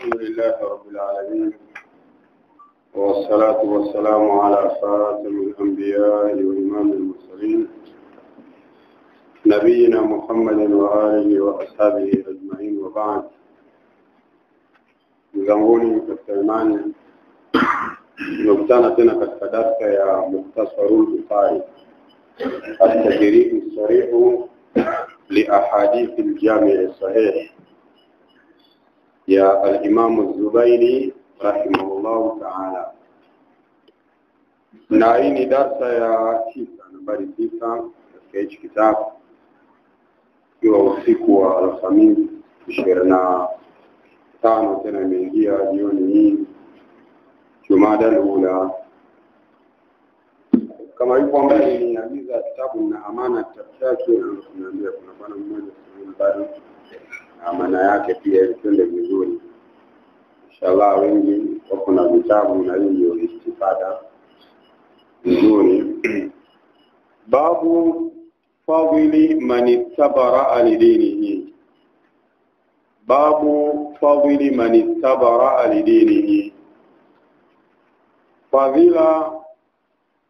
الحمد لله رب العالمين، والصلاة والسلام على خاتم الأنبياء وإمام المرسلين نبينا محمد وآله وأصحابه أجمعين، وبعد. Mzanguni katika imani, tunakutana tena katika darasa ya Mukhtasarul Bukhari, at-tajrid as-sarih li ahadith al-jami' as-sahih ya al-Imam az-Zubayni rahimahullah ta'ala. Na hii ni darasa ya 9, nambari 9 katika hichi kitabu, kwa usiku wa Alhamisi 25 tena imeingia jioni hii Jumada al-Ula. Kama yupo mbele ni agiza kitabu na amana chake, tunaambia kuna bwana mmoja bado amana yake pia itende vizuri. Inshallah wengi wako na vitabu na hiyo istifada nzuri. Babu fadhili man ittabara lidinihi. Babu fadhili man ittabara lidinihi. Fadhila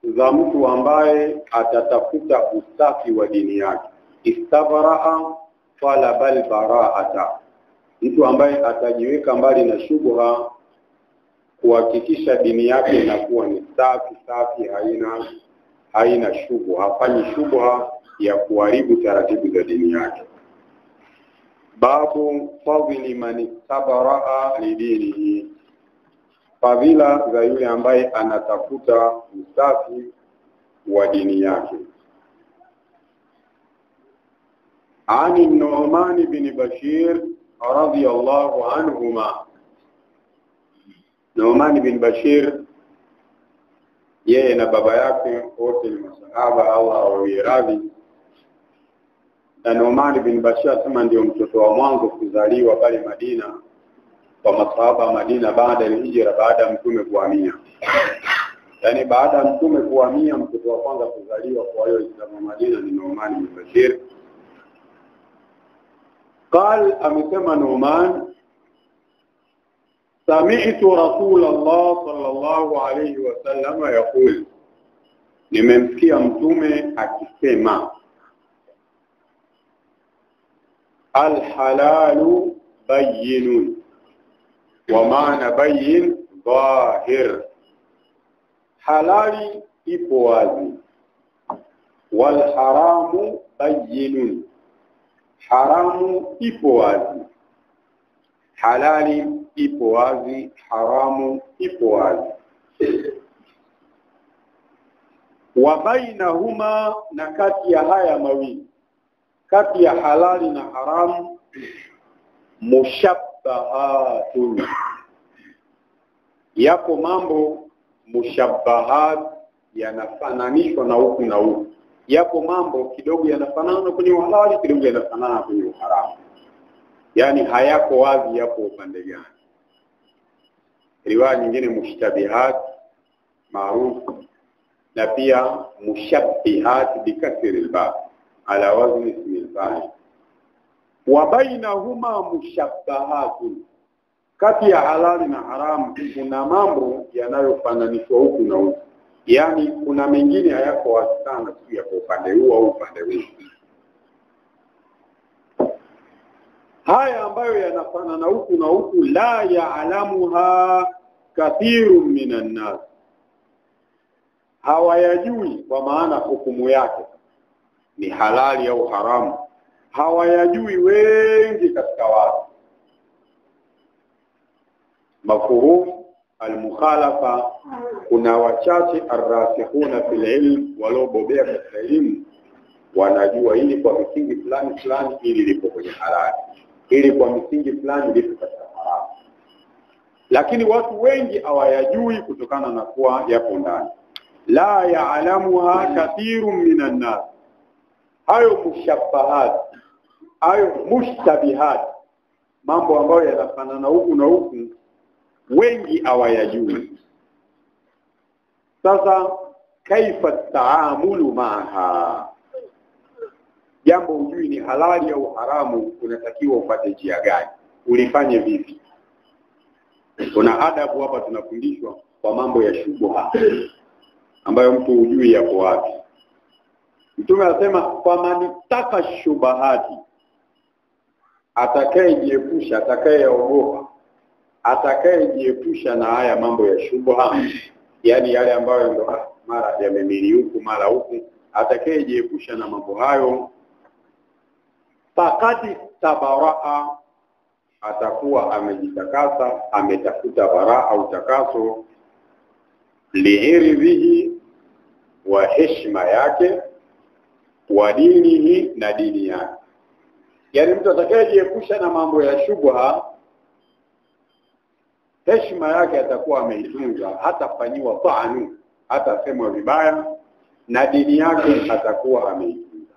za mtu ambaye atatafuta usafi wa dini yake. Istabara talabal bara'ata, mtu ambaye atajiweka mbali na shubha, kuhakikisha dini yake inakuwa ni safi, haina shubha, hafanyi shubha ya kuharibu taratibu za dini yake. Babu fadhili man ittabara lidinihi, fadhila za yule ambaye anatafuta usafi wa dini yake. عن النعمان بن بشير رضي الله عنهما. Nu'man bin Bashir yeye na baba yake wote ni masahaba, Allah awaridhi. Na Nu'man bin Bashir kama ndio mtoto wa mwanzo kuzaliwa pale Madina kwa masahaba Madina baada ya hijra, baada ya mtume kuhamia. Yani baada ya mtume kuhamia, mtoto wa kwanza kuzaliwa kwa hiyo Islamu Madina ni Nu'man bin Bashir. قال أمسما نومان سمعت رسول الله صلى الله عليه وسلم يقول, nimemsikia mtume akisema, alhalalu bayyinun, wa maana bayyin dhahir, halali ipo wazi, wal haramu bayyinun, haramu ipo wazi. Halali ipo wazi, haramu ipo wazi. Wa bainahuma, na kati ya haya mawili, kati ya halali na haramu, mushabbahatun, yapo mambo mushabbahat, yanafananishwa na huku na huku. Yapo mambo kidogo yanafanana kwenye halali, kidogo yanafanana kwenye haramu. Yani hayako wazi yapo upande gani. Riwaya nyingine mushtabihat maarufu, na pia mushabbihat bikasri al-ba ala wazni ismi al-fa'il. Wa bainahuma mushabbahatun, kati ya halali na haramu kuna mambo yanayofananishwa huku na huku. Yani kuna mengine hayako wazi sana, si ya upande huu au upande huu. Haya ambayo yanafanana huku na huku, la ya'lamuha kathirun minan nas, hawayajui, kwa maana hukumu yake ni halali au haramu, hawayajui wengi katika watu. Mafhum al-mukhalafa, kuna wachache arrasikhuna fil ilm, walobobea katika elimu, wanajua hili kwa misingi fulani fulani, ili lipo kwenye halali, ili kwa misingi fulani lipo katika haramu. Lakini watu wengi hawayajui kutokana na kuwa yapo ndani. La ya'lamuha kathirun minan nas, hayo mushabbahat, hayo mushtabihat, mambo ambayo yanafanana huku na huku, wengi hawayajui. Sasa kaifa taamulu maaha, jambo hujui ni halali au haramu, unatakiwa upate njia gani, ulifanye vipi? Kuna adabu hapa tunafundishwa kwa mambo ya shubha ambayo mtu hujui yako wapi. Mtume anasema kwa manitaka shubahati, atakayejiepusha, atakayeogopa, atakayejiepusha na haya mambo ya shubha, yani yale ambayo ndo mara yamemili huku mara huku, atakayejiepusha na mambo hayo, faqad tabaraa, atakuwa amejitakasa, ametafuta baraa au takaso, liiridhihi, wa heshima yake, wa dinihi, na dini yake. Yani mtu atakayejiepusha na mambo ya shubha, heshima yake atakuwa ameitunza, hatafanyiwa ta'anu, hatasemwa vibaya, na dini yake atakuwa ameitunza.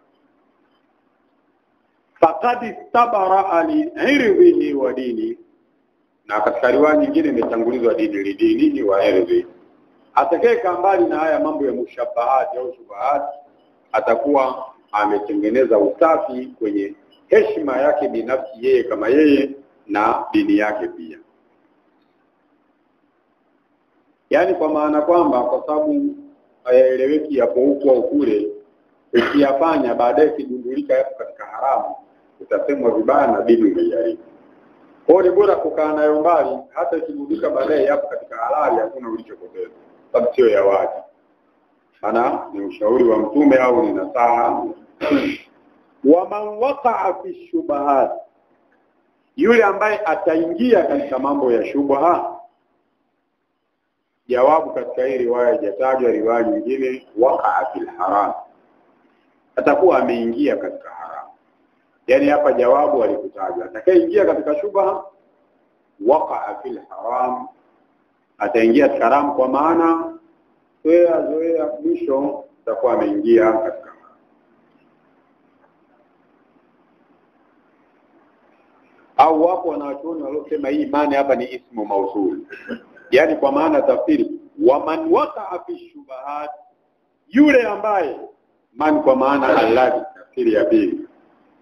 Faqad tabara liiridhihi wa dini, na katika riwaya nyingine imetangulizwa dinihi wa iridhi. Atakayekaa mbali na haya mambo ya mushabahati au shubahati, atakuwa ametengeneza usafi kwenye heshima yake binafsi yeye kama yeye, na dini yake pia. Yani kwa maana kwamba kwa sababu hayaeleweki hapo huko au kule, ukiyafanya baadaye kidundulika yapo katika haramu, utasemwa vibaya na dini imejaribu. Kwa hiyo bora kukaa nayo mbali, hata ikidundulika baadaye yapo katika halali, hakuna ulichopoteza, sababu sio ya wajibu. Ana ni ushauri wa Mtume au ni nasaha. Wa man waqa'a fi shubahat, yule ambaye ataingia katika mambo ya shubha. Jawabu katika hii riwaya hajatajwa, riwaya nyingine waqa'a fil haram, atakuwa ameingia katika haram. Yani hapa jawabu alikutajwa, atakayeingia katika shubha waqa'a fil haram, ataingia katika haram, kwa maana zoea mwisho atakuwa ameingia katika haram. Au wapo wanachuoni waliosema hii maana hapa ni ismu mausul, yani kwa maana tafsiri wa man waqa'a fi shubahat, yule ambaye, man kwa maana alladhi, tafsiri ya pili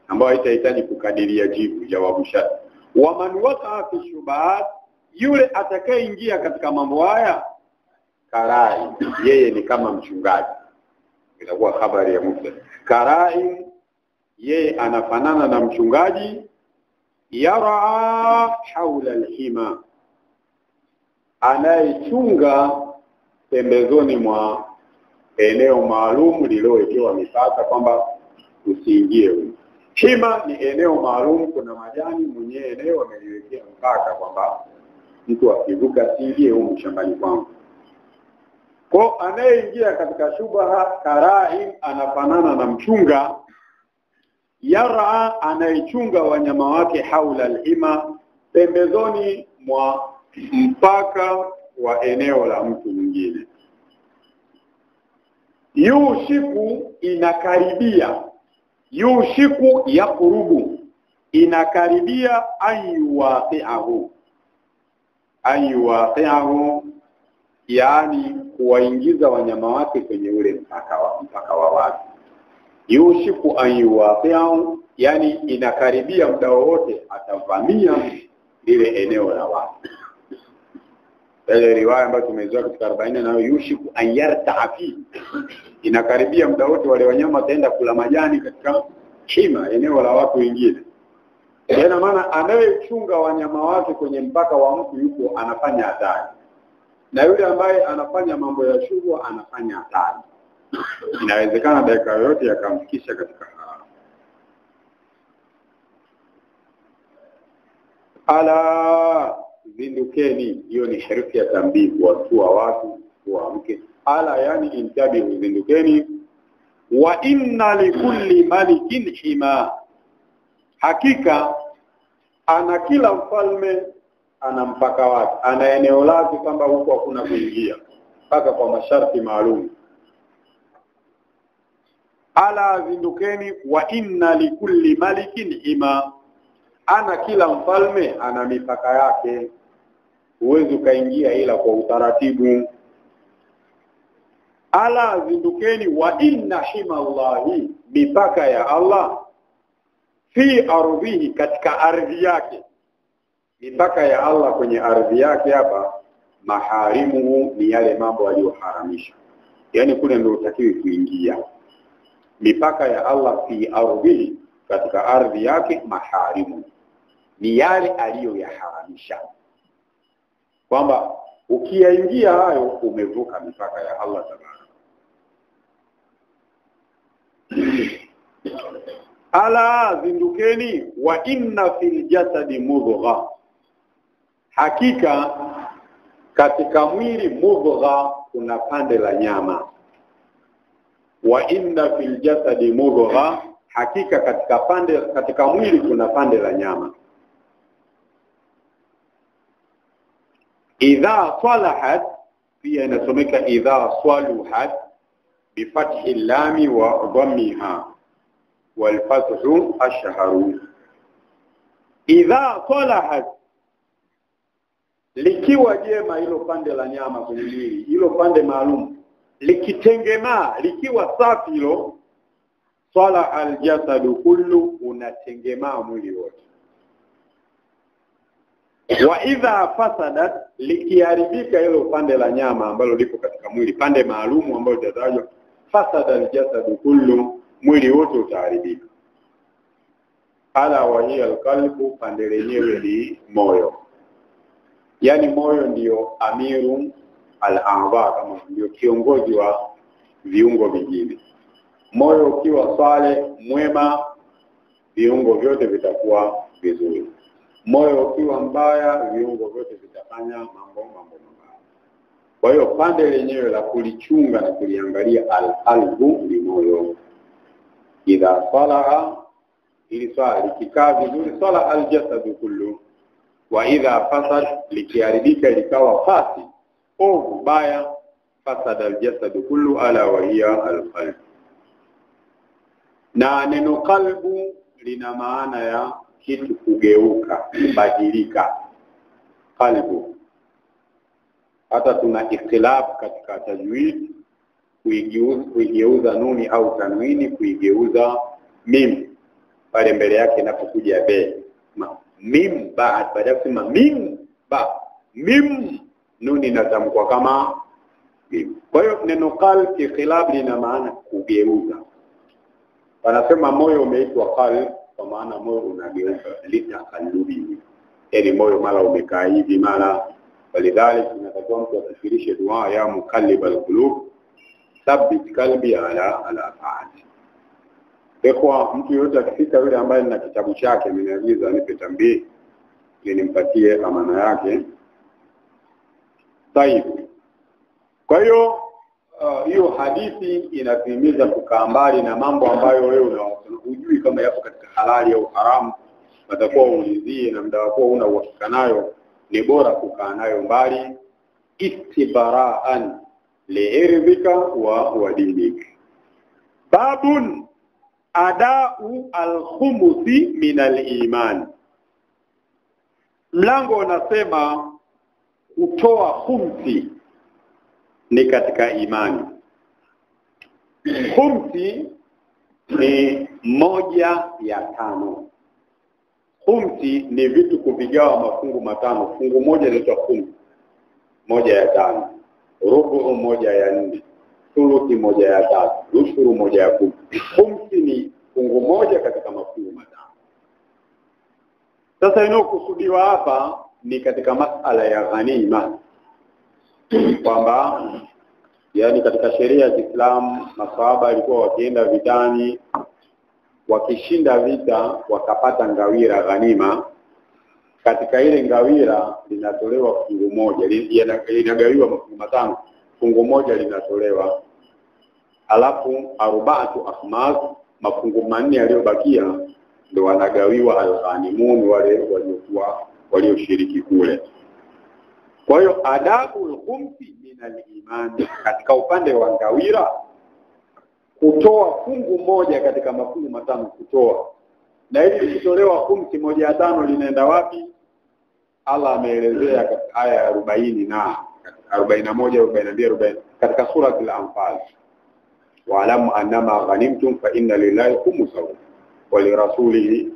ambayo itahitaji kukadiria jibu, jawabu shati. Wa man waqa'a fi shubahat, yule atakayeingia katika mambo haya, karai, yeye ni kama mchungaji, inakuwa habari ya mufti. Karai, yeye anafanana na mchungaji, yaraa haula alhima, anayechunga pembezoni mwa eneo maalum lililowekewa mipaka kwamba usiingie huko. Hima ni eneo maalum, kuna majani, mwenye eneo ameliwekea mpaka kwamba mtu akivuka siingie huko shambani kwangu. Kwa anayeingia katika shubha, karai, anafanana na mchunga, yara, anayechunga wanyama wake, haula alhima, pembezoni mwa mpaka wa eneo la mtu mwingine. Yushiku, inakaribia, yushiku yaqurubu, inakaribia, ayuwaqi'ahu, yani kuwaingiza wanyama wake kwenye ule mpaka wa watu. Yushiku ayuwaqi'ahu, yani inakaribia muda wote atavamia lile eneo la watu. Ile riwaya ambayo tumezoea katika 40 nayo yushiku ayarta'a fi, inakaribia muda wote wale wanyama wataenda kula majani katika hima, eneo la watu wengine. Yana maana anayechunga wanyama wake kwenye mpaka wa mtu yuko anafanya hatari, na yule ambaye anafanya mambo ya shubha anafanya hatari. Inawezekana dakika yoyote yakamfikisha katika haramu. Ala zindukeni, hiyo ni herufi ya tambii kuwatua watu waamke. Ala yani intabihu, zindukeni. Wa inna likulli malikin hima, hakika ana kila mfalme ana mpaka wake, ana eneo lake kwamba huko hakuna kuingia mpaka kwa masharti maalum. Ala zindukeni, wa inna likulli malikin hima, ana kila mfalme ana mipaka yake, huwezi ukaingia ila kwa utaratibu. Ala zindukeni, wa inna hima Allahi, mipaka ya Allah, fi ardhihi, katika ardhi yake. mipaka ya Allah kwenye ardhi yake hapa, maharimu ni yale mambo aliyoharamisha. Yaani kule ndio utakiwi kuingia. Mipaka ya Allah fi ardhi, katika ardhi yake, maharimu ni yale aliyoyaharamisha. Kwamba ukiingia hayo umevuka mipaka ya Allah tabaraka. Ala zindukeni, wa inna fil jasadi mudgha, hakika katika mwili mudgha kuna pande la nyama. Wa inna fil jasadi mudgha, hakika katika mwili kuna pande la nyama. Idha salahat, pia inasomeka idha saluhat bifathi lami wa dhammiha wal fathu ashharu. Idha salahat, likiwa jema hilo pande la nyama kwenye mwili, hilo pande maalum likitengemaa, likiwa safi hilo, sala aljasadu kullu, unatengemaa mwili wote. Wa idha fasadat, likiharibika hilo pande la nyama ambalo liko katika mwili, pande maalum ambalo litatajwa, fasada aljasadu kullu, mwili wote utaharibika. Ala wa hiya alqalbu, pande lenyewe ni moyo. Yani moyo ndio amiru al-a'dha, kama ndio kiongozi wa viungo vingine. Moyo ukiwa swale mwema, viungo vyote vitakuwa vizuri. Moyo ukiwa mbaya, viungo vyote vitafanya mambo mabaya. Kwa hiyo pande lenyewe la kulichunga na kuliangalia al-qalbu ni moyo. Idha salaha, ili swala likikaa vizuri, sala al-jasadu kullu. Wa idha fasad, likiharibika likawa fasi au baya, fasada al-jasadu kullu, ala wa hiya al-qalb. Na neno qalbu lina maana ya kitu kugeuka, kubadilika. Qalbu, hata tuna ikhtilaf katika tajwid, kuigeuza nuni au tanwini kuigeuza mim pale mbele yake inapokuja be. Mim baada ya kusema mim ba, mim nuni inatamkwa kama mim. Kwa hiyo neno qalb ikhtilaf lina maana kugeuza. Wanasema moyo umeitwa qalb kwa maana moyo unageuka, litaqallubi, yani moyo mara umekaa hivi mara. Walidhalik tunatakiwa mtu atafirishe dua ya muqallibal qulub, thabbit qalbi ala ta'ati. Kwa mtu yote akifika yule ambaye nina kitabu chake, ameniagiza nipe tambii ili nimpatie amana yake. Sahihi. Kwa hiyo hiyo hadithi inatimiza kukaa mbali na mambo ambayo wewe unajui kama yapo katika halali au haramu. Watakuwa uulizie na muda wako una uhakika nayo, ni bora kukaa nayo mbali, istibaraan liirbika wa dinik. Babun adau al-khumusi min al-iman. Mlango unasema kutoa khumsi ni katika imani. Khumsi ni 1/5. Khumsi ni vitu kuvigawa mafungu matano. Fungu moja linaitwa khumsi, 1/5. Rubu 1/4. Thuluthi 1/3. Ushuru 1/10. Khumsi ni fungu moja katika mafungu matano. Sasa inayokusudiwa hapa ni katika masala ya ghanima, kwamba yani katika sheria ya Kiislamu maswahaba walikuwa wakienda vitani, wakishinda vita wakapata ngawira ghanima. Katika ile ngawira linatolewa fungu moja, inagawiwa mafungu matano, fungu moja linatolewa. Alafu arba'atu akhmaz, mafungu 4 yaliyobakia ndio wanagawiwa al-ghanimun, wale walioshiriki kule. Kwa hiyo adabul khumsi min al-iman, katika upande wa ngawira kutoa fungu moja katika mafungu matano kutoa. Na ili kutolewa khumsi 1/5 linaenda wapi? Allah ameelezea katika aya ya 40 na 41, 42, 40 katika sura al-Anfal. Wa alamu annama ghanimtum fa inna lillahi khumsahu wa lirasulihi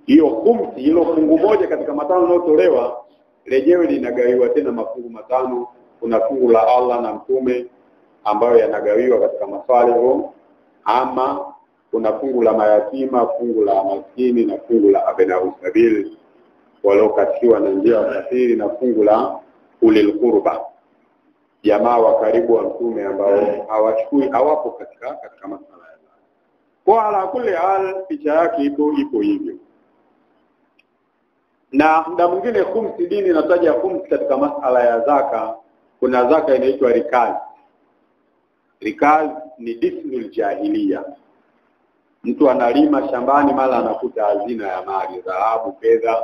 hiyo khumsi, hilo fungu moja katika matano linalotolewa lenyewe linagawiwa tena mafungu matano. Kuna fungu la Allah na mtume ambayo yanagawiwa katika masalihu, ama kuna fungu la mayatima, fungu la maskini, na fungu la abnau sabil waliokatiwa na njia ya safari, na fungu la ulil qurba, jamaa wa karibu wa mtume ambao hawapo katika masala ya zaka. Kwa ala kulli hal picha yake ipo hivyo. Na muda mwingine khumsi, dini inataja khumsi katika masala ya zaka. Kuna zaka inaitwa rikaz. Rikaz ni disnul jahiliya. Mtu analima shambani, mara anakuta hazina ya mali, dhahabu, fedha,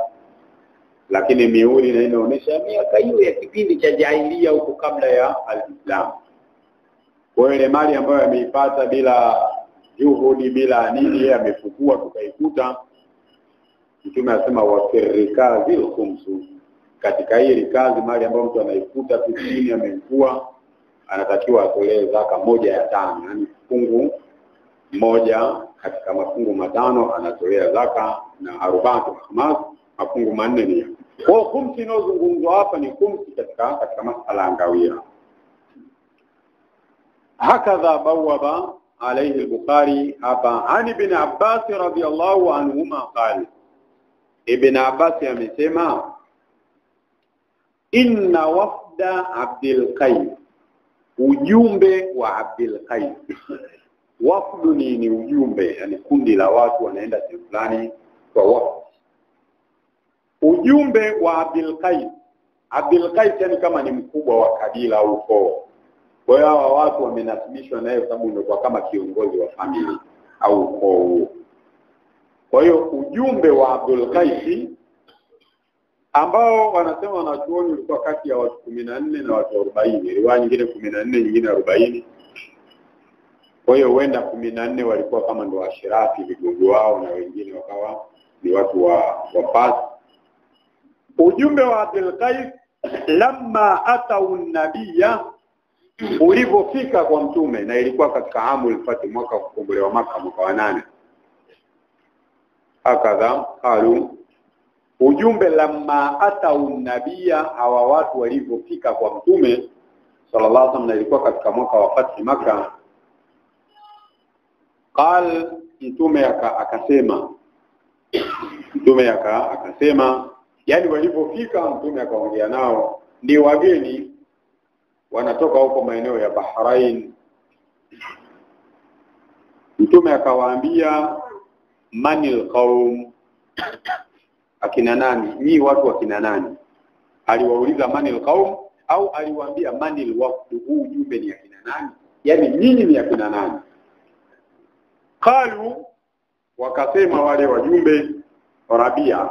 lakini miuli na inaonyesha miaka hiyo ya kipindi cha jahiliya huko kabla ya al-Islam. Kwa ile mali ambayo ameipata bila juhudi, bila nini, yeye amefukua tukaikuta. Mtume anasema wa firikazi khumsu, katika hii rikazi, mali ambayo mtu anaikuta tu chini amefukua, anatakiwa atolee zaka 1/5, yani fungu moja katika mafungu matano anatolea zaka, na 4 mafungu manne ni. Kwa khumsi inozungumzwa hapa ni khumsi katika masala ngawia. Hakadha bawaba alayhi al-Bukhari hapa an ibn Abbas radiyallahu anhuma qala, Ibn Abbas amesema inna wafda Abdul Qais, ujumbe wa Abdul Qais. Wafdu ni ujumbe, yani kundi la watu wanaenda sehemu fulani kwa wafdu. Ujumbe wa Abdul Qais. Abdul Qais yani kama ni mkubwa wa kabila au ukoo. Kwa hiyo hawa watu wamenasibishwa naye kwa sababu ndio kama kiongozi wa familia au ukoo. Kwa hiyo ujumbe wa Abdul Qais ambao wanasema wanachuoni ulikuwa kati ya watu 14 na watu 40. Riwaya nyingine 14, nyingine 40. Kwa hiyo huenda 14 walikuwa kama ndo washirafi vigogo wao, na wengine wakawa ni watu wa pasi. Ujumbe wa Abdul Qais lamma atau nabiyya, ulipofika kwa mtume, na ilikuwa katika amul fath, mwaka wa kukombolewa Makka, mwaka wa 8. Hakadha qalu, ujumbe lamma atau nabiyya, hawa watu walipofika kwa mtume sallallahu alaihi wasallam, na ilikuwa katika mwaka wa fath Makka. Qal, mtume akasema, yani walipofika mtume akaongea nao, ni wageni wanatoka huko maeneo ya Bahrain. Mtume akawaambia manil qaum, akina nani ni watu akina nani? Aliwauliza manil qaum au aliwaambia manil wafdu, huu ujumbe ni akina nani, yani nyinyi ni akina nani? Qalu, wakasema wale wajumbe, Rabia,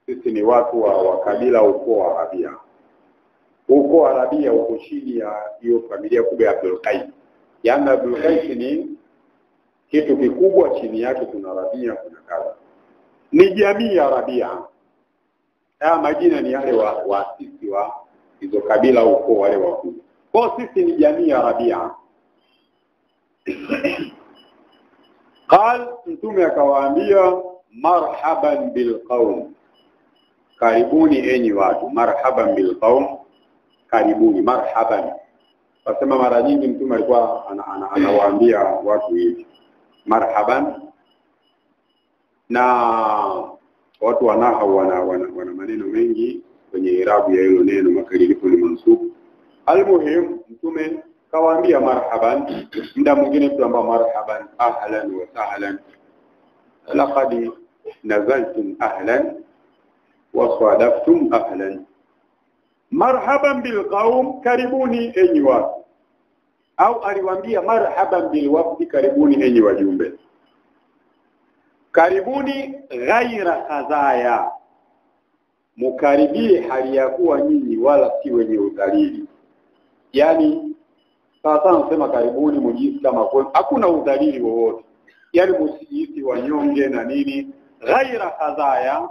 sisi ni watu wa kabila ukoo wa Rabia. Ukoo wa Rabia uko chini ya hiyo familia kubwa ya Abdul Qais. Yaani Abdul Qais ni kitu kikubwa, chini yake kuna Rabia, kuna kadha. Ni jamii ya Rabia. Haya majina ni yale waasisi wa hizo kabila ukoo wale wakubwa. Kwa sisi ni jamii ya Rabia. Qal, mtume akawaambia marhaban bil qaum, karibuni enyi watu. Marhaban bil qaum, karibuni, marhaban. Wasema mara nyingi mtume alikuwa anawaambia watu hivi marhaban, na watu wanahu wana maneno mengi kwenye irabu ya hilo neno, makalilifu ni mansub. Almuhim mtume kawaambia marhaban. Muda mwingine tuamba marhaban, ahlan wa sahlan, laqad nazaltum ahlan wa sadaftum ahlan. Marhaban bil qaum, karibuni enyi watu. Au aliwaambia marhaban bil wafdi, karibuni enyi wajumbe. Karibuni ghaira khazaya, mukaribie hali ya kuwa nyinyi wala si wenye udhalili. Yani sasa nasema karibuni mjisi kama kwa hakuna udhalili wowote, yani msijisi wanyonge na nini. Ghaira khazaya,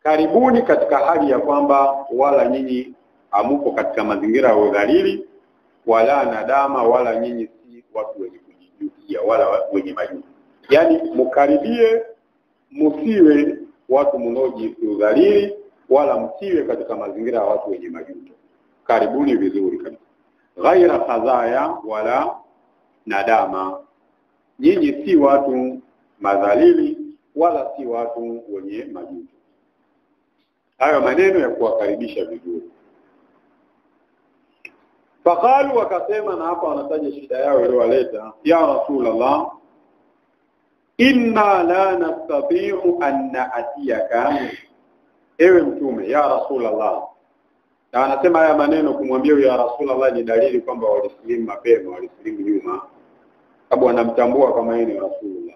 karibuni katika hali ya kwamba wala nyinyi amuko katika mazingira ya udhalili, wala nadama, wala nyinyi si watu wenye kujijutia wala wenye majuto. Yani mukaribie msiwe watu mnaojidhalili wala msiwe katika mazingira ya watu wenye majuto. Karibuni vizuri kabisa. Ghaira khazaya wala nadama. Nyinyi si watu madhalili wala si watu wenye majuto. Hayo maneno ya kuwakaribisha vizuri. Faqalu, wakasema, na hapa wanataja shida yao iliyowaleta, ya Rasulullah, inna la nastati'u an na'tiyaka, ewe mtume, ya Rasulullah. Na anasema haya maneno kumwambia ya Rasulullah ni dalili kwamba walisilimu mapema, walisilimu nyuma, sababu wanamtambua kama yeye ni Rasulullah.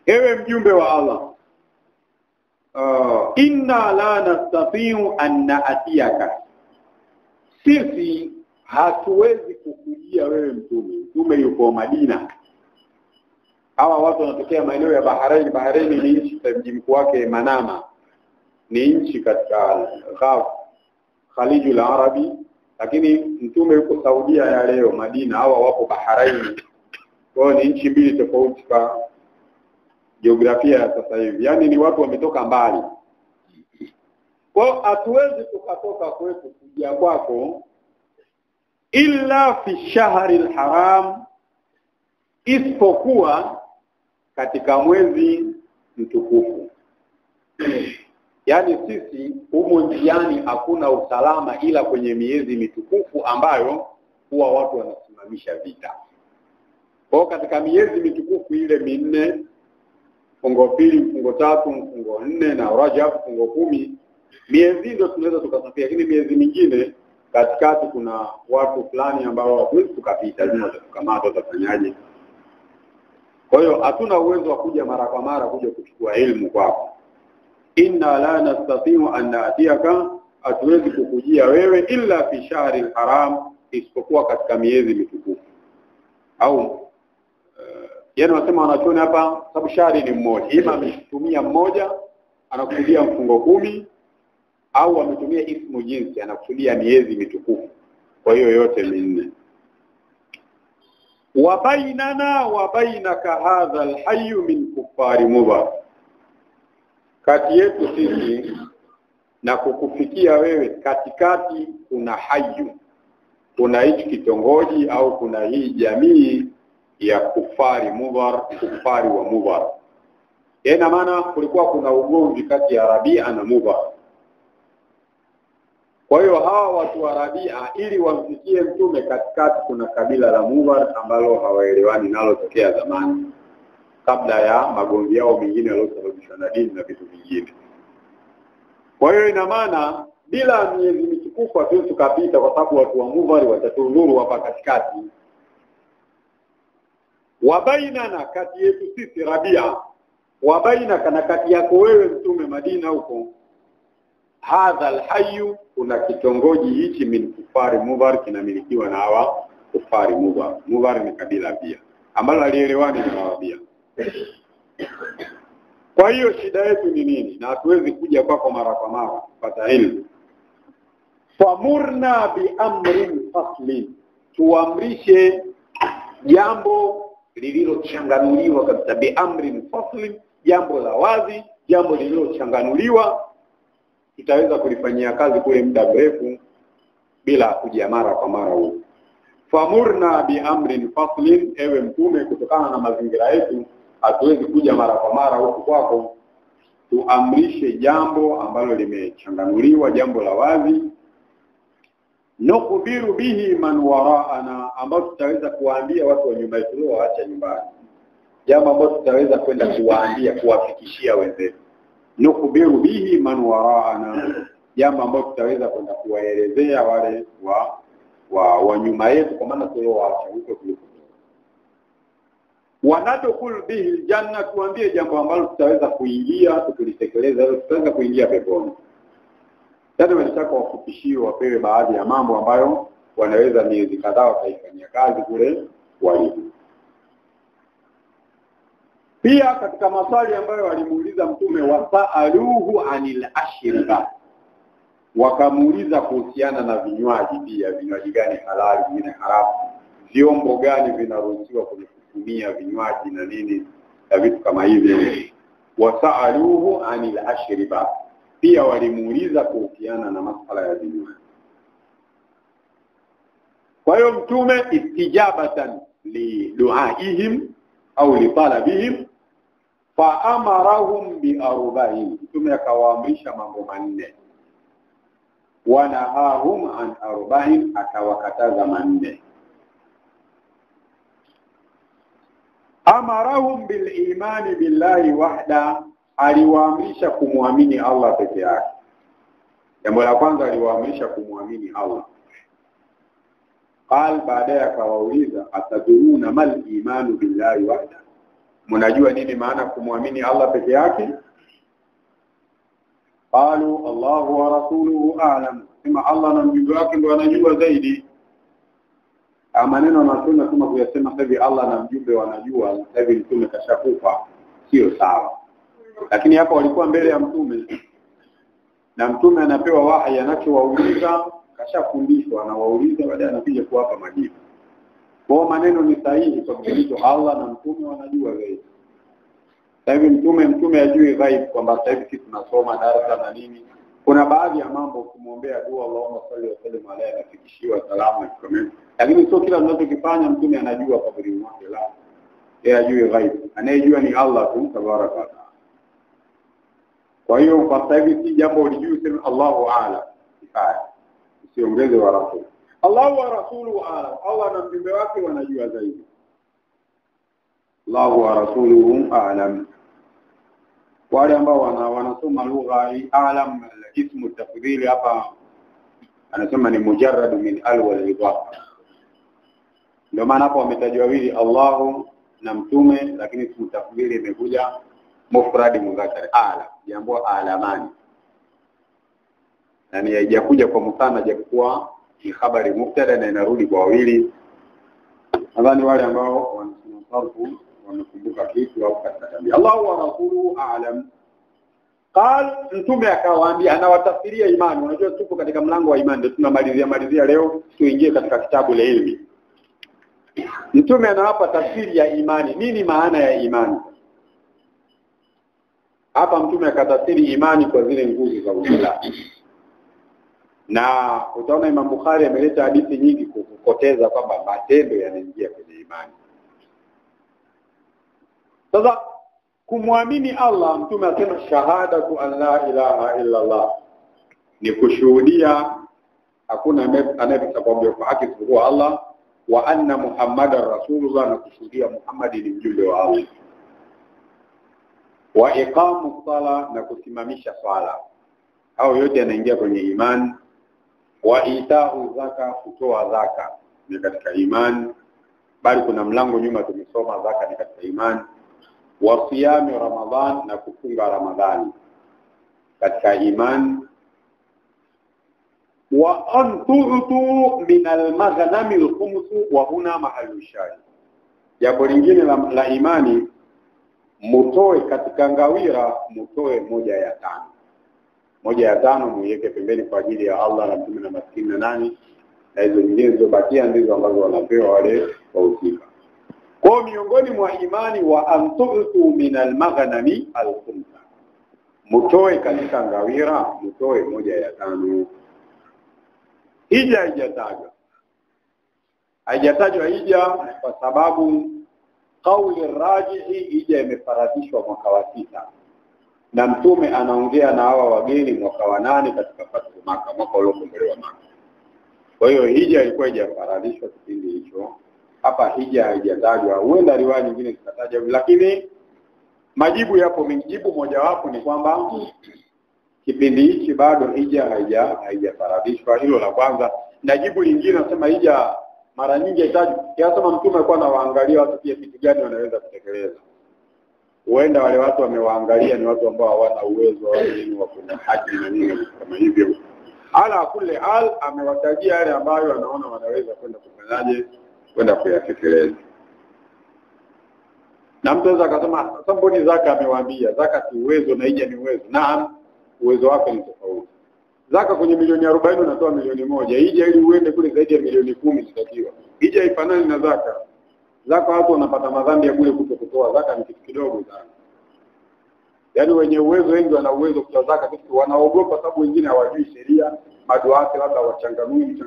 Ewe mjumbe wa Allah, inna la nastati'u an na'tiyaka, sisi hatuwezi kukujia wewe mtume. Mtume yuko Madina. Hawa watu wanatokea maeneo ya Bahrain. Bahrain ni nchi, mji mkuu wake Manama, ni nchi katika Gulf Khalijul Arabi, lakini mtume yuko Saudia ya leo Madina. Hawa wapo Bahrain. Kwa ni nchi mbili tofauti kwa jiografia ya sasa hivi. Yaani ni watu wametoka mbali. Kwa hatuwezi tukatoka kwetu kuja kwako illa fi shahri al-haram, isipokuwa katika mwezi mtukufu. Yaani sisi humo njiani hakuna usalama ila kwenye miezi mitukufu ambayo huwa watu wanasimamisha vita. Kwa katika miezi mitukufu ile minne, fungo pili, fungo tatu, fungo 4 na Rajab fungo 10, miezi ndio tunaweza tukasafiri. Lakini miezi mingine katikati kuna watu fulani ambao hawezi tukapita, lazima tukamata, tutafanyaje? Kwa hiyo hatuna uwezo wa kuja mara kwa mara kuja kuchukua elimu kwako. Inna la nastati'u an na'tiyaka, hatuwezi kukujia wewe illa fi shahri al-haram, isipokuwa katika miezi mitukufu. Au yani wanasema wanachoni hapa, sababu shahri ni mmoja, ima ametumia mmoja anakusudia mfungo 10, au ametumia ismu jinsi anakusudia miezi mitukufu. Kwa hiyo yote minne. Wa bainana wa bainaka hadha alhayy min kuffari Mudhar, kati yetu sisi na kukufikia wewe katikati kuna hayu, kuna hichi kitongoji au kuna hii jamii ya kufari Mudhar, kufari wa Mudhar. Ina maana kulikuwa kuna ugomvi kati ya Rabia na Mudhar. Kwa hiyo hawa watu wa Rabia ili wamfikie mtume katikati kuna kabila la Mudhar ambalo hawaelewani nalo tokea zamani, kabla ya magomvi yao mengine yaliyosababishwa na dini na vitu vingine. Kwa hiyo ina maana bila miezi mitukufu hatuwezi tukapita, kwa sababu watu wa Mudhar watatudhuru hapa katikati. Wabainana, kati yetu sisi Rabia, wabainaka, na kati yako wewe mtume Madina huko, hadha alhayy, kuna kitongoji hichi min kufari Mudhar, kinamilikiwa na hawa kufari Mudhar. Mudhar ni kabila pia ambalo alielewani na Arabia. Kwa hiyo shida yetu ni nini? Na hatuwezi kuja kwako mara kwa mara kupata elimu. Famurna bi amrin fasli, tuamrishe jambo lililochanganuliwa kabisa. Bi amrin fasli, jambo la wazi, jambo lililochanganuliwa, tutaweza kulifanyia kazi kule muda mrefu bila kuja mara kwa mara huko. Famurna bi amrin faslin, ewe mtume, kutokana na mazingira yetu hatuwezi kuja mara kwa mara huko kwako, tuamrishe jambo ambalo limechanganuliwa, jambo la wazi. Nukhbiru bihi man waraana, ambao tutaweza kuwaambia watu wa nyumba yetu waacha nyumbani, jambo ambalo tutaweza kwenda kuwaambia, kuwafikishia wenzetu. Nukhbiru bihi man waraana, jambo ambalo tutaweza kwenda kuwaelezea wale wa nyuma yetu, kwa maana tuliowaacha huko tuliko. Wanadkhul bihi aljanna, tuambie jambo ambalo tutaweza kuingia, tukilitekeleza tutaweza kuingia peponi. Sasa wanataka wafupishiwe, wapewe baadhi ya mambo ambayo wanaweza miezi kadhaa wakaifanyia kazi kule walipo. Pia katika maswali ambayo walimuuliza mtume, wasaaluhu anil ashriba, wakamuuliza kuhusiana na vinywaji pia, vinywaji gani halali, vingine haramu, vyombo gani vinaruhusiwa kutumia vinywaji na nini na vitu kama hivi. wasaaluhu anil ashriba, pia walimuuliza kuhusiana na masuala ya vinywaji. Kwa hiyo mtume istijabatan li duaihim au li talabihim fa amarahum bi arba'in, mtume akawaamrisha mambo manne, wa nahahum an arba'in, akawakataza manne. Amarahum bil imani billahi wahda, aliwaamrisha kumwamini Allah peke yake. Jambo la kwanza aliwaamrisha kumwamini Allah. Qal, baadaye akawauliza ataduruna mal imanu billahi wahda, mnajua nini maana kumwamini Allah peke yake? Qalu Allahu wa rasuluhu a'lam, kama Allah na mjumbe wake ndio wanajua zaidi. Maneno na sunna kama kuyasema hivi Allah na mjumbe wanajua, hivi mtume kashakufa, sio sawa. Lakini hapa walikuwa mbele ya mtume na mtume anapewa wahi, anachowauliza kashafundishwa, anawauliza baadaye anakuja kuwapa majibu. Kwa maneno ni sahihi kwa sababu Allah na mtume wanajua zaidi. Sasa hivi mtume ajue ghaib, kwamba sasa hivi tunasoma darasa na nini, kuna baadhi ya mambo kumwombea dua Allahumma salli wa sallim alayhi nafikishiwa salamu na comment, lakini sio kila tunachokifanya mtume anajua kwa elimu yake. La, yeye ajue ghaib, anayejua ni Allah tu tabaraka wa taala. Kwa hiyo kwa sasa hivi si jambo ulijui sema Allahu a'lam, kifaya usiongeze wa rasul. Allahu wa rasuluhu a'lam, Allah na mjumbe wake wanajua zaidi. Allahu wa rasuluhu a'lam. Wale ambao wanasoma lugha hii a'lam, ismu tafdhili hapa anasema ni mujarrad min al wal idafa. Ndio maana hapo wametajwa wawili, Allahu na mtume, lakini ismu tafdhili imekuja mufradi mudhakkar a'lam, jambo a'lamani. Na haijakuja kwa mfano, japokuwa ni habari mubtada na inarudi kwa wawili. Nadhani wale ambao wanasoma sarfu wamekumbuka kitu au katika tabia. Allahu wa rasuluhu a'lam. Qal, mtume akawaambia, anawatafsiria imani. Unajua tupo katika mlango wa imani, ndio tunamalizia leo, tuingie katika kitabu la ilmi. Mtume anawapa tafsiri ya imani. Nini maana ya imani? Hapa mtume akatafsiri imani kwa zile nguzo za Uislamu. Na utaona Imam Bukhari ameleta hadithi nyingi kukoteza kwamba matendo yanaingia kwenye imani. Sasa kumwamini Allah, mtume asema shahadatu an la ilaha illa Allah, ni kushuhudia hakuna anayestahili kwa haki isipokuwa Allah, wa anna Muhammadar rasulullah, na kushuhudia Muhammad ni mjumbe wa Allah, wa iqamu sala, na kusimamisha swala. Hao yote yanaingia kwenye imani. Wa itau zaka, kutoa zaka ni katika imani, bali kuna mlango nyuma tumesoma zaka ni katika imani. Wa siyami Ramadhan, na kufunga Ramadhani katika imani. Wa antu'tu min al-maghnami al-khums, wa huna mahallu shahid. Jambo lingine la imani, mutoe katika ngawira, mutoe 1/5. 1/5 muiweke pembeni kwa ajili ya Allah na mtume na maskini na nani, na hizo nyingine zilizobakia ndizo ambazo wanapewa wale wahusika. Kwa miongoni mwa imani, wa antu'tu min al-maghnami al-khums, mutoe katika ngawira, mutoe 1/5. Hija haijatajwa hija kwa sababu kauli rajihi, hija imefaradhishwa mwaka wa 6, na mtume anaongea na hawa wageni mwaka wa 8 katika Fathu Makkah, mwaka uliokombolewa Makkah. Kwa hiyo hija ilikuwa haijafaradhishwa kipindi hicho. Hapa hija haijatajwa, huenda riwaya nyingine zikataja, lakini majibu yapo mengi. Jibu mojawapo ni kwamba kipindi hichi bado hija haijafaradhishwa. Hilo la kwanza. Na jibu lingine nasema hija mara nyingi haitajwa, kiasema mtume alikuwa anawaangalia watu pia kitu gani wanaweza kutekeleza. Huenda wale watu wamewaangalia ni watu ambao hawana uwezo wa kwenda haji na nini kama hivyo. Ala kulli amewatajia yale ambayo anaona wanaweza kwenda kufanyaje, kwenda kuyatekeleza. Na mtu anaweza akasema sababu ni zaka, amewaambia zaka si uwezo na hija ni uwezo. Naam, uwezo wake ni tofauti. Zaka kwenye milioni 40 unatoa milioni 1. Hija ili uende kule zaidi ya milioni 10 zitakiwa. Hija haifanani na zaka. Zaka watu wanapata madhambi ya kule kutokutoa, zaka ni kitu kidogo sana. Yaani wenye uwezo wengi wana uwezo kutoa zaka, kitu wanaogopa sababu wengine hawajui sheria, maduati labda wachanganui,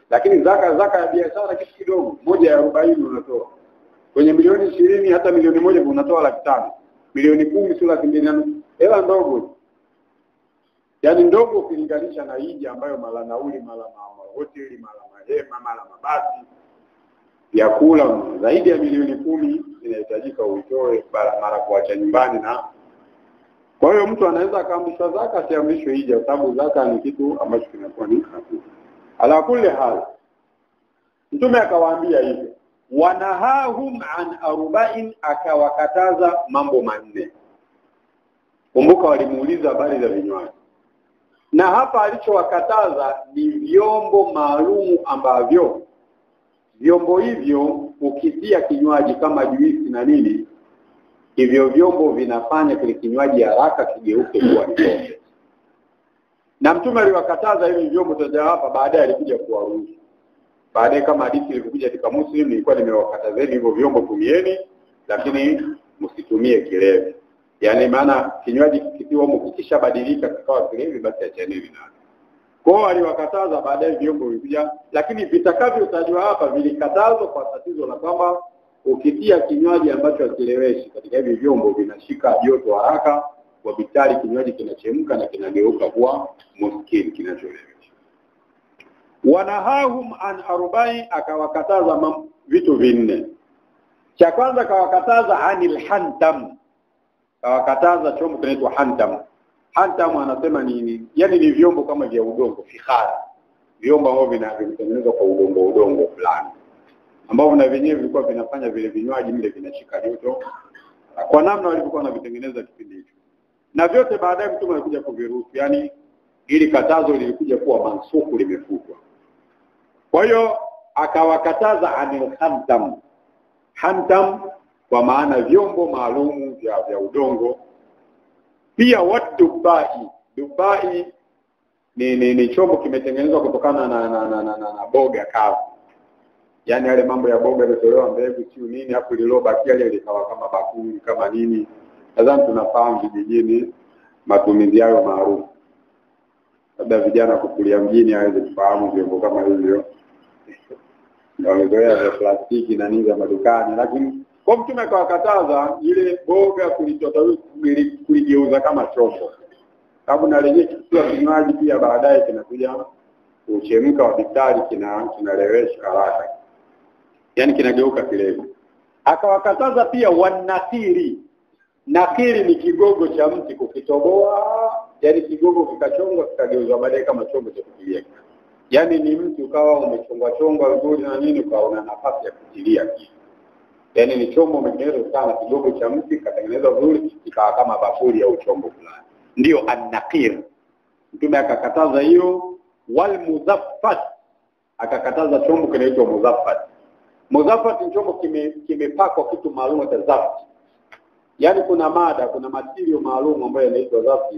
lakini zaka ya biashara kitu kidogo, 1/40 unatoa. Kwenye milioni 20 hata milioni 1 unatoa 500,000. Milioni 10 sio 200,000. Hela ndogo. Yaani ndogo ukilinganisha na hija ambayo mala nauli, mala hoteli, mala mahema, mala mabasi, vyakula zaidi ya milioni 10 inahitajika uitoe mara kuacha nyumbani. Na kwa hiyo mtu anaweza akaamrishwa zaka, asiamrishwe hija, sababu zaka ni kitu ambacho kinakuwa ni hakika. Ala kulli hal, Mtume akawaambia hivyo, wanahahum an arba'in, akawakataza mambo 4. Kumbuka walimuuliza habari za vinywaji, na hapa alichowakataza ni vyombo maalum ambavyo vyombo hivyo ukitia kinywaji kama juisi na nini, hivyo vyombo vinafanya kile kinywaji haraka kigeuke kuwa pombe. Na Mtume aliwakataza hivi vyombo, tutaja hapa baadaye alikuja kuwaruhusu. Baadaye kama hadithi ilikuja katika Muslim, nilikuwa nimewakatazeni hivyo vyombo tumieni, lakini msitumie kilevi. Yaani maana kinywaji kikiwa mkikisha badilika kikawa kilevi, basi acheni nayo. Kwa hiyo aliwakataza, baadaye vyombo vilikuja, lakini vitakavyotajwa hapa vilikatazwa kwa tatizo la kwamba ukitia kinywaji ambacho hakileweshi katika hivi vyombo vinashika joto haraka, kwa bitali kinywaji kinachemka na kinageuka kuwa muskil, kinacholewesha. Wanahahum an arba'in, akawakataza vitu 4. Cha kwanza akawakataza anil hantam, akawakataza chombo kinaitwa hantam. Hantam anasema nini? Yaani ni vyombo kama vya udongo, fikhara, vyombo ambavyo vinatengenezwa kwa udongo fulani, ambao na vyenyewe vilikuwa vinafanya vile vinywaji vile vinashika joto, kwa namna walivyokuwa wanavitengeneza kipindi hicho. Na vyote baadaye Mtume alikuja kuviruhusu, yani ili katazo lilikuja kuwa mansuku, limefutwa. Kwa hiyo akawakataza anil hantam. Hantam kwa maana vyombo maalumu vya udongo. Pia wadubai, dubai ni chombo kimetengenezwa kutokana na boga kavu. Yaani yale mambo ya boga yalitolewa mbegu sio nini, hapo lilobakia ile likawa kama bakuli kama nini. Nadhani tunafahamu vijijini matumizi yao maarufu. Labda vijana kukulia mjini hawezi kufahamu vyombo kama hivyo. Ndio wamezoea vya plastiki na nini za madukani, lakini kwa Mtume akawakataza ile boga kuligeuza kama chombo. Sababu na lenyewe kikiwa kinywaji pia baadaye kinakuja kuchemka wa bitari, kinalewesha haraka. Yaani kinageuka kilevi. Akawakataza pia wanakiri. Nakiri ni kigogo cha mti kukitoboa, yaani kigogo kikachongwa kikageuzwa baadaye kama chombo cha kutilia. Yaani ni mti ukawa umechongwa vizuri na nini, ukawa una nafasi ya kutilia kitu. Yaani ni chombo umetengenezwa sana, kigogo cha mti katengenezwa vizuri, kikawa kama bakuli au chombo fulani. Ndio an-naqir. Mtume akakataza hiyo. Wal muzaffat, akakataza chombo kinaitwa muzaffat. Muzaffat ni chombo kimepakwa kitu maalum cha zaft. Yaani kuna material maalum ambayo yanaitwa zaft,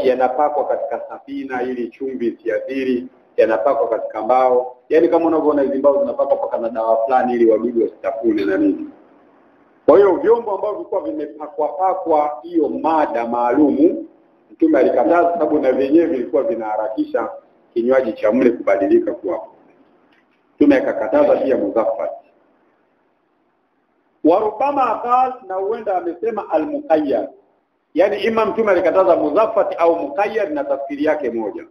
yanapakwa katika safina ili chumvi isiathiri, yanapakwa katika mbao. Yaani kama unavyoona hizo mbao zinapakwa paka na dawa fulani ili wadudu wasitafune na nini. Kwa hiyo vyombo ambavyo vilikuwa vimepakwa hiyo mada maalumu, Mtume alikataza, sababu na vyenyewe vilikuwa vinaharakisha kinywaji cha mle kubadilika kuwa. Mtume akakataza pia muzaffat. Warubama akal, na huenda amesema al-muqayyad. Yaani ima Mtume alikataza muzaffat au muqayyad, na tafsiri yake moja.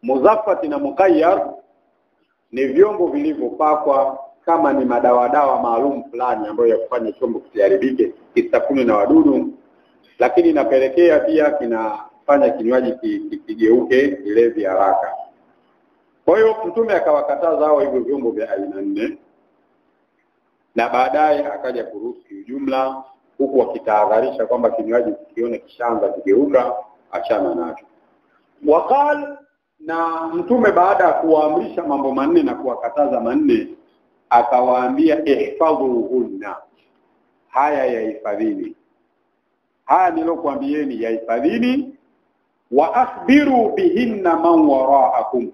Muzaffat na muqayyad ni vyombo vilivyopakwa kama ni madawa maalum fulani ambayo ya kufanya chombo kisiharibike, kisitafune na wadudu, lakini inapelekea pia kinafanya kinywaji kigeuke kilevi haraka. Kwa hiyo Mtume akawakataza hao hivyo vyombo vya aina 4, na baadaye akaja kuruhusu ujumla, huku akitahadharisha kwamba kinywaji kikiona kishaanza kigeuka, achana nacho. Wakal, na Mtume baada ya kuwaamrisha mambo 4 na kuwakataza 4, akawaambia ihfadhuhunna, haya yahifadhini. Haya nilokuambieni yahifadhini. Wa akhbiru bihinna man waraakum,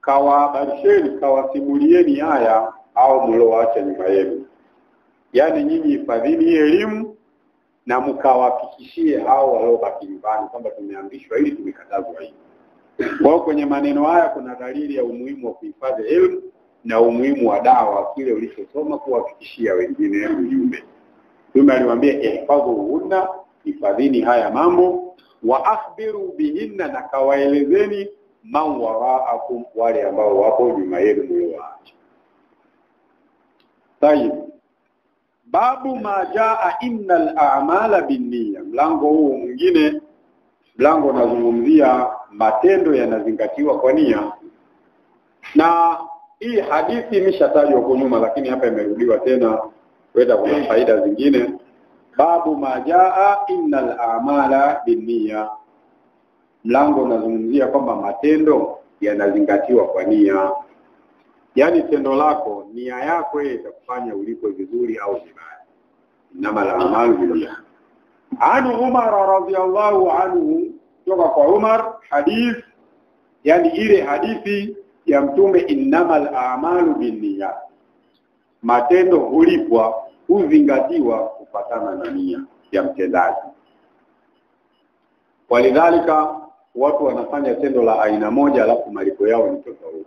kawabarisheni, kawasimulieni haya au mlioacha nyuma yenu. Yaani nyinyi hifadhini elimu, na mkawafikishie hao waliobaki nyumbani kwamba tumeamrishwa ili tumekatazwa hili. Kwa hiyo kwenye maneno haya kuna dalili ya umuhimu wa kuhifadhi elimu na umuhimu wa dawa kile ulichosoma kuwafikishia wengine ujumbe. Mtume aliwaambia ihfadhuhunna, hifadhini haya mambo, wa akhbiru bihinna, na kawaelezeni man waraakum, wale ambao wapo nyuma yenu mliowaacha. Tayeb. Babu ma jaa innal a'mala binniyya. Mlango huu mwingine, mlango unazungumzia matendo yanazingatiwa kwa nia. Na hii hadithi imeshatajwa huko nyuma, lakini hapa imerudiwa tena kwenda kuna faida zingine. Babu ma jaa innal a'mala binniyya. Mlango unazungumzia kwamba matendo yanazingatiwa kwa nia. Yaani tendo lako, nia yako itakufanya ulipo vizuri au vibaya. Innamal a'malu binniyat. An Umar radhiyallahu anhu, kutoka kwa Umar hadith, yani ile hadithi ya Mtume, innamal a'malu binniyat. Matendo hulipwa, huzingatiwa kufatana na nia ya mtendaji. Walidhalika watu wanafanya tendo la aina moja alafu malipo yao ni tofauti,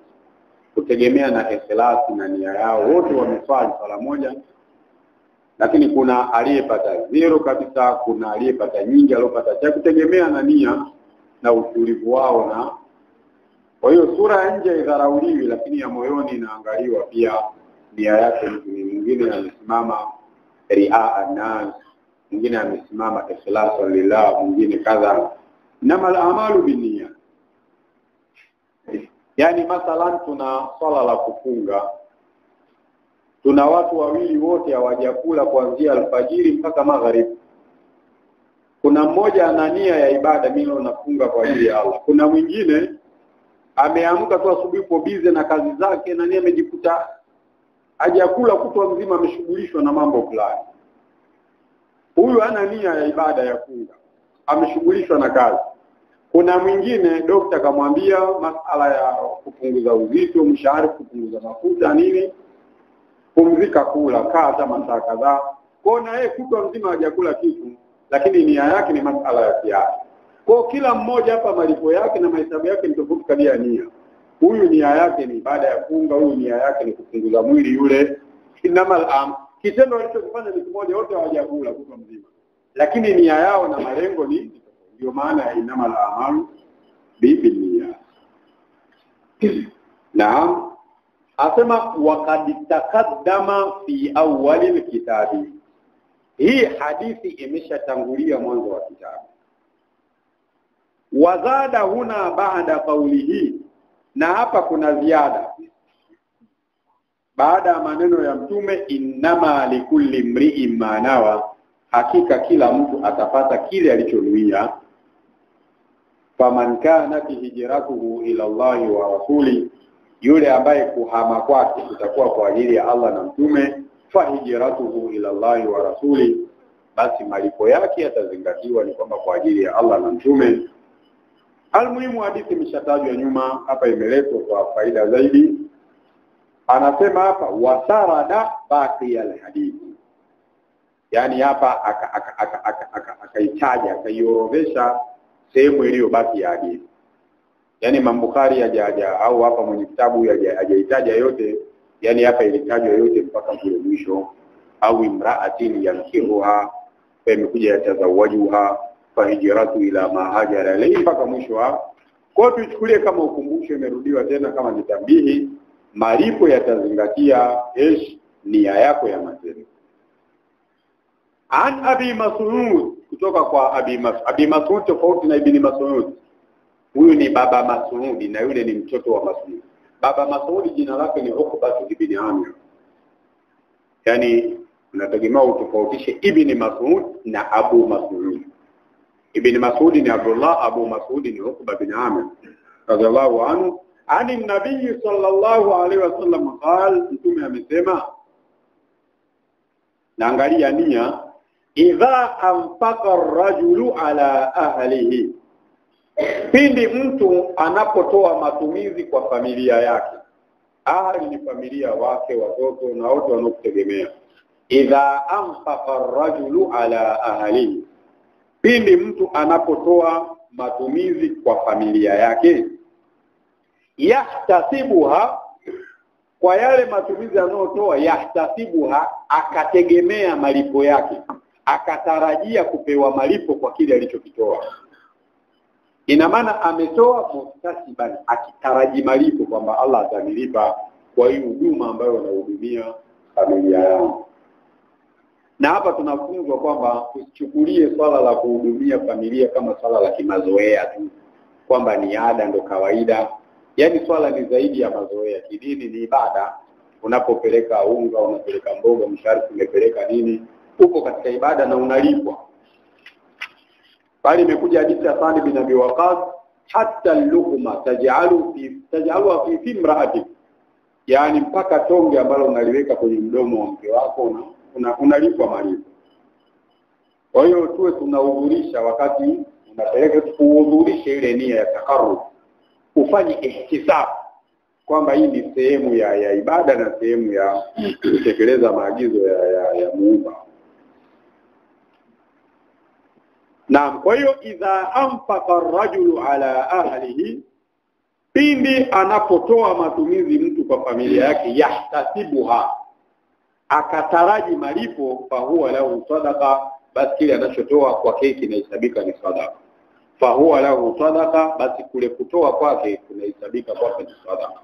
kutegemea na ikhlasi na nia yao. Wote wamefanya swala moja, lakini kuna aliyepata zero kabisa, kuna aliyepata nyingi, aliyopata cha, kutegemea na nia na utulivu wao. Na kwa hiyo sura ya nje idharauliwi, lakini ya moyoni inaangaliwa pia. Nia yake mwingine amesimama riaa nas, mwingine amesimama ikhlasan lillah, mwingine kadha. Innamal a'malu binniyat. Yani mathalan tuna swala la kufunga, tuna watu wawili wote hawajakula kuanzia alfajiri mpaka magharibi. Kuna mmoja ana nia ya ibada, mimi nafunga kwa ajili ya Allah. Kuna mwingine ameamka tu asubuhi kwa bize na kazi zake, na nia amejikuta hajakula kutwa mzima, ameshughulishwa na mambo fulani. Huyu ana nia ya ibada ya funga, ameshughulishwa na kazi. Kuna mwingine daktari akamwambia masala ya kupunguza uzito, mshahara, kupunguza mafuta nini, pumzika, kula, kaa hata masaa kadhaa. Kwa na yeye kutwa mzima hajakula kitu, lakini nia yake ni masala ya kiafya. Kwa kila mmoja hapa malipo yake na mahesabu yake ni tofauti kadri ya nia. Huyu nia yake ni ibada ya funga, huyu nia yake ni kupunguza mwili yule. Innamal kitendo alichofanya ni kimoja, wote hawajakula kutwa mzima, lakini nia yao na malengo ni ndio maana ya innamal a'malu binniyat. Naam, asema waqad taqaddama fi awwalil kitabi. Hii hadithi imeshatangulia mwanzo wa kitabu. Wazada huna baada qawlihi, na hapa kuna ziada baada ya maneno ya Mtume, innama likulli mri'in ma nawa, hakika kila mtu atapata kile alichonuia. Faman kana hijratuhu ila Allah wa rasuli, yule ambaye kuhama kwake kutakuwa kwa ajili ya Allah na Mtume, fa hijratuhu ila Allah wa rasuli, basi malipo yake yatazingatiwa ni kwamba kwa ajili ya Allah na Mtume. Almuhimu hadithi imeshatajwa nyuma, hapa imeletwa kwa faida zaidi. Anasema hapa wasarada baqi alhadithi, yani hapa akaitaja, akaiorodhesha sehemu iliyobaki ya hadithi. Yani Bukhari hajaja au hapa mwenye kitabu hajaitaja yote, yani hapa ilitajwa yote mpaka kule mwisho. Au imra'atin yankihuha, imekuja yatazawajuha fa hijratu ila ma hajara ilayhi, mpaka mwisho. Kwa tuchukulie kama ukumbusho, imerudiwa tena kama nitambihi. Malipo yatazingatia nia yako ya matendo. An Abi Mas'ud, kutoka kwa Abi Mas'ud tofauti na Ibn Mas'ud. Huyu ni baba Mas'ud na yule ni mtoto wa Mas'ud. Baba Mas'ud jina lake ni Uqba ibn Amir. Yani unategemea utofautishe Ibn Mas'ud na Abu Mas'ud. Ibn Mas'ud ni Abdullah, Abu Mas'ud ni Uqba ibn Amir radhiallahu anhu. Ani nabii sallallahu alaihi wasallam qal, Mtume amesema, naangalia nia, idha anfaqa ar-rajulu ala ahlihi, pindi mtu anapotoa matumizi kwa familia yake. Ahli ni familia wake, watoto na wote wanaokutegemea. idha anfaqa ar-rajulu ala ahlihi, pindi mtu anapotoa matumizi kwa familia yake, yahtasibuha, kwa yale matumizi anayotoa, yahtasibuha, akategemea malipo yake, akatarajia kupewa malipo kwa kile alichokitoa. Ina maana ametoa muhtasiban, akitaraji malipo kwamba Allah atanilipa kwa hiyo huduma ambayo anahudumia familia yao. Na hapa tunafunzwa kwamba tusichukulie swala la kuhudumia familia kama swala la kimazoea tu, kwamba ni ada ndo kawaida. Yaani swala ni zaidi ya mazoea. Kidini ni ibada. Unapopeleka unga, unapeleka mboga, mshariki umepeleka nini, uko katika ibada na unalipwa. Bali imekuja hadithi ya Sa'd bin Abi Waqqas, hatta al-luqma taj'alu fi imra'atik, yani mpaka tonge ambalo unaliweka kwenye mdomo wa mke wako unalipwa malipo. Kwa hiyo tuwe tunahudhurisha wakati unapeleka, kuhudhurisha ile nia ya takarrub, ufanye ihtisab kwamba hii ni sehemu ya ibada na sehemu ya kutekeleza maagizo ya Muumba. Naam, kwa hiyo idha anfaqa ar-rajulu ala ahlihi, pindi anapotoa matumizi mtu kwa familia yake, yahtasibuha, akataraji malipo, fa huwa lahu sadaqa, basi kile anachotoa kwa kile kinahesabika ni sadaqa. Fa huwa lahu sadaqa, basi kule kutoa kwake kunahesabika kwake ni sadaqa.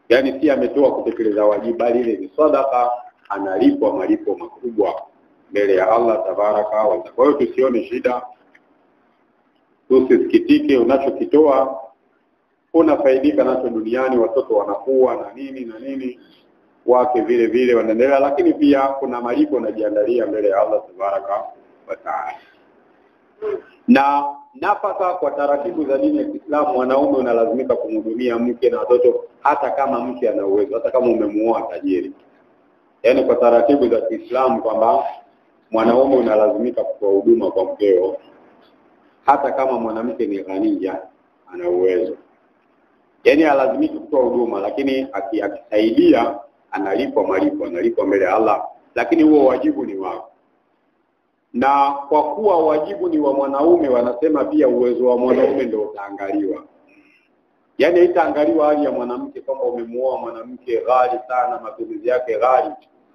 Yani si ametoa kutekeleza wajibu, bali ile ni sadaqa, analipwa malipo makubwa mbele ya Allah tabaraka wa taala. Kwa hiyo tusione shida, tusisikitike. Unachokitoa unafaidika nacho duniani, watoto wanakuwa na nini wake vile vile wanaendelea, lakini pia kuna malipo unajiandalia mbele ya Allah tabaraka wa taala. Na nafaka kwa taratibu za dini ya Kiislamu, mwanaume unalazimika kumhudumia mke na watoto, hata kama mke ana uwezo, hata kama umemuoa tajiri. Yaani kwa taratibu za Kiislamu kwamba mwanaume unalazimika kutoa huduma kwa mkeo, hata kama mwanamke ni ghaniya, ana uwezo. Yaani alazimika kutoa huduma, lakini akisaidia analipwa malipo, analipwa mbele ya Allah, lakini huo wajibu ni wako. Na kwa kuwa wajibu ni wa mwanaume, wanasema pia uwezo wa mwanaume ndio utaangaliwa. Yaani itaangaliwa hali ya mwanamke, kwamba umemuoa mwanamke ghali sana, matumizi yake ghali,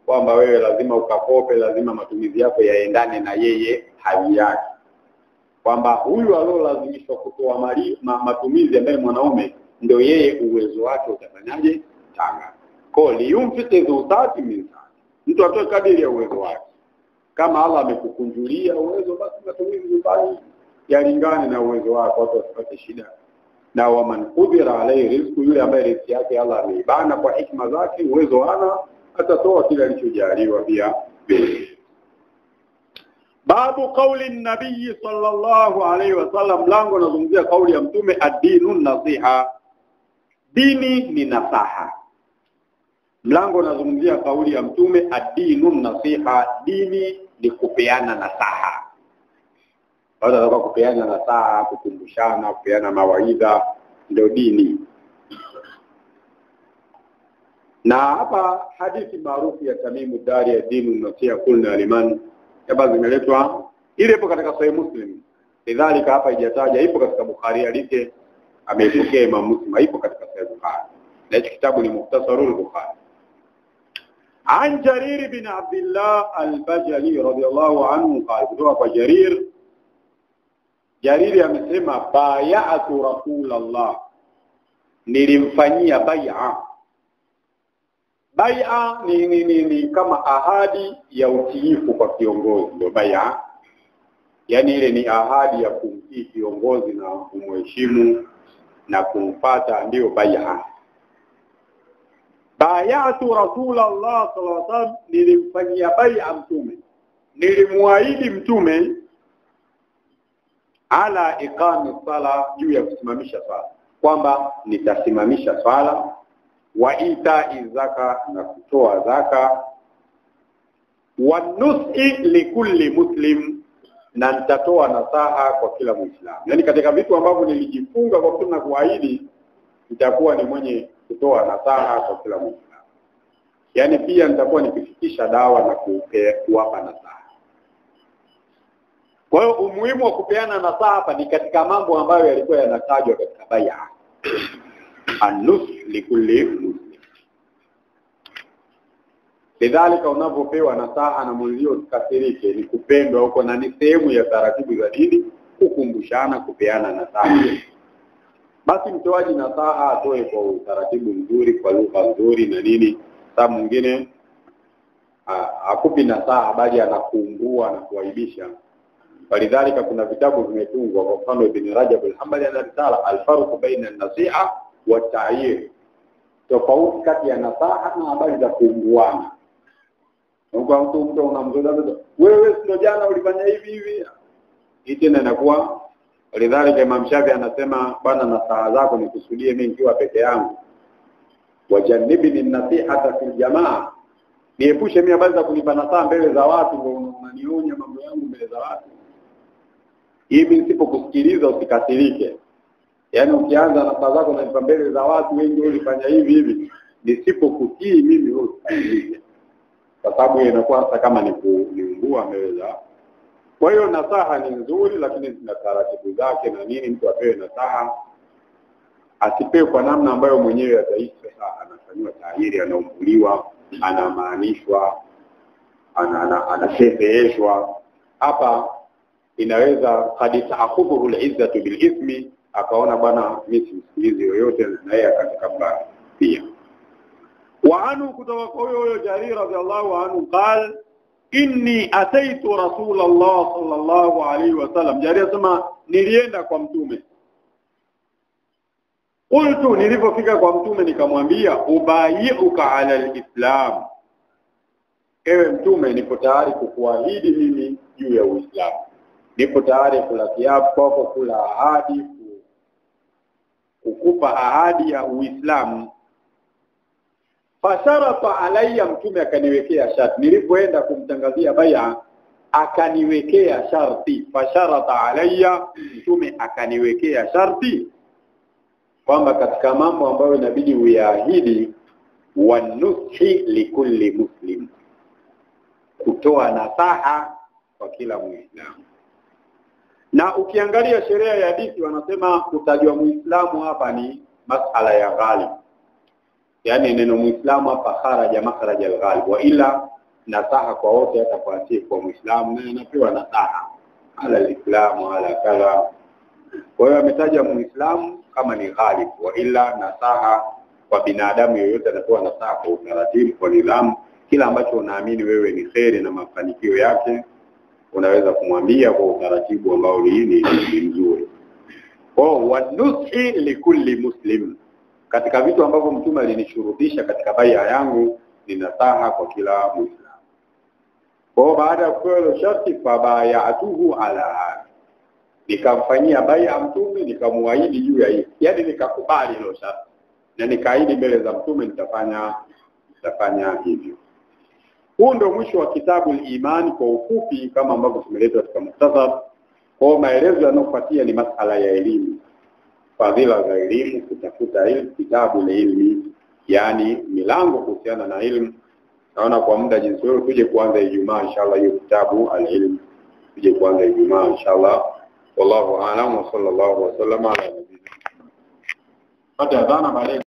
kwamba wewe lazima ukakope, lazima matumizi yako yaendane na yeye hali yake. Kwamba huyu alolazimishwa kutoa matumizi ambaye mwanaume, ndio yeye uwezo wake utafanyaje tanga. Kwa liyumfite dhutati min sa'ati, mtu atoe kadiri ya uwezo wake. Kama Allah amekukunjulia uwezo, basi matumizi nyumbani yalingane na uwezo wako, watu wasipate shida. Na waman qudira alayhi rizqu, yule ambaye riziki yake Allah ameibana kwa hikma zake, uwezo ana atatoa kile alichojaliwa pia vile. Babu kauli nabii sallallahu alayhi wasallam, mlango unazungumzia kauli ya mtume, ad-dinu nasiha, dini ni nasaha. Mlango unazungumzia kauli ya mtume, ad-dinu nasiha, dini ni kupeana nasaha. Watu wanataka kupeana nasaha, kukumbushana, kupeana mawaidha, ndio dini. Na hapa hadithi maarufu ya Tamimu Dari, ya dinu nasiha kulna liman, hapa zimeletwa, ile ipo katika Sahih Muslim. Lidhalika hapa haijataja, ipo katika Bukhari, hadithi ameipokea Imam Muslim, ipo katika Sahih Bukhari. Na hicho kitabu ni Mukhtasarul Bukhari. An Jarir bin Abdullah al-Bajali radiyallahu anhu qala, kutoka kwa Jarir amesema, bay'atu Rasulullah, nilimfanyia bai'a. Bai'a ni kama ahadi ya utiifu kwa kiongozi, ndio bai'a. Yaani ile ni ahadi ya kumtii kiongozi na kumheshimu na kumfuata, ndio bai'a. Bay'atu Rasulullah sallallahu alaihi wasallam, nilimfanyia bai'a mtume, nilimwaahidi mtume, ala iqami sala, juu ya kusimamisha swala, kwamba nitasimamisha swala, wa ita'i zaka, na kutoa zaka, wa nusi likulli muslim, na nitatoa nasaha kwa kila Muislamu. Yaani katika vitu ambavyo nilijifunga kwa mtume na kuahidi, nitakuwa ni mwenye kutoa nasaha kwa kila Muislamu. yani pia nitakuwa nikifikisha dawa na kuwapa nasaha. Kwa hiyo umuhimu wa kupeana nasaha hapa ni katika mambo ambayo yalikuwa yanatajwa katika bai'a. An-nus likulli muslim. Lidhalika unapopewa nasaha na mwenzio usikasirike, ni kupendwa huko na ni sehemu ya taratibu za dini kukumbushana kupeana nasaha. Basi mtoaji nasaha atoe kwa utaratibu mzuri, kwa lugha nzuri na nini. Sababu mwingine akupi nasaha bali anakuungua na kuaibisha. Walidhalika kuna vitabu vimetungwa, kwa mfano Ibn Rajab al-Hanbali ana risala al-farq baina an-nasiha wa at-ta'yir, tofauti kati ya nasaha na habari za kuunguana. Kwa mtu unamzoea, wewe sio jana ulifanya hivi hivi, hii tena inakuwa. Walidhalika Imam Shafi anasema bana, nasaha zako nikusudie mimi nikiwa peke yangu, wajannibni an-nasihata fil jamaa, niepushe mimi habari za kunipa nasaha mbele za watu, ndio unanionya mambo yangu mbele za watu. Hivi nisipokusikiliza usikasirike. Yaani ukianza nasaha zako na mbele za watu wengi ulifanya hivi hivi, nisipokutii mimi usikasirike. Kwa sababu inakuwa hata kama ni kuungua mbele za. Kwa hiyo nasaha ni nzuri, lakini zina taratibu zake na nini. Mtu apewe nasaha, asipewe kwa namna ambayo mwenyewe atahisi sasa anafanywa tahiri, anaumbuliwa, anamaanishwa, anasefeheshwa. Hapa inaweza hadi ta'khudhu al-izzatu bil-ithmi, akaona bwana mimi simsikilizi yoyote, na yeye akatakabari pia. Wa anu kutoka kwa huyo Jarir radhiallahu anhu qal inni ataitu Rasulullah sallallahu alaihi wasallam. Jarir asema nilienda kwa mtume. Qultu, nilipofika kwa mtume nikamwambia ubayiuka ala al-islam, ewe mtume nipo tayari kukuahidi mimi juu ya Uislamu. Nipo tayari kula kiapo kwako, kula ahadi, kukupa ahadi ya Uislamu. Fasharata alayya, mtume akaniwekea sharti. Nilipoenda kumtangazia bai'a akaniwekea sharti. Fasharata alayya, mtume akaniwekea sharti kwamba katika mambo ambayo inabidi uyaahidi, wanushi likulli muslim, kutoa nasaha kwa kila Muislamu. Na ukiangalia sheria ya hadithi wanasema kutajwa Muislamu hapa ni masala ya ghalib. Yaani neno Muislamu hapa kharaja makharaja al-ghalib, wa ila nasaha kwa wote, hata kwa asiye kwa Muislamu na anapewa nasaha ala al-islamu ala kadha. Kwa hiyo ametaja Muislamu kama ni ghalib, wa ila nasaha kwa binadamu yoyote anapewa nasaha kwa utaratibu, kwa nidhamu. Kila ambacho unaamini wewe ni kheri na mafanikio yake unaweza kumwambia kwa utaratibu ambao ni mzuri. Wanushi likulli muslim, katika vitu ambavyo mtume alinishurutisha katika bai'a yangu ni nasaha kwa kila Muislamu. Kwa baada ya kupewa sharti, fa bai'atuhu ala hadi, nikamfanyia bai'a mtume, nikamuahidi juu ya hili, yani nikakubali hilo sharti na nikaahidi mbele za mtume nitafanya hivyo. Huu ndio mwisho wa kitabu al-Iman kwa ufupi, kama ambavyo tumeeleza katika mukhtasar. Kwa maelezo yanayofuatia ni masala ya elimu, fadhila za elimu, kutafuta elimu, kitabu al-ilmi, yani milango kuhusiana na elimu. Naona kwa muda jinsi wewe tuje kuanza Ijumaa inshallah hiyo kitabu al-ilm, tuje kuanza Ijumaa inshallah. Wallahu a'lam wa sallallahu wa sallama ala nabiyyina. Hata adhana baadaye.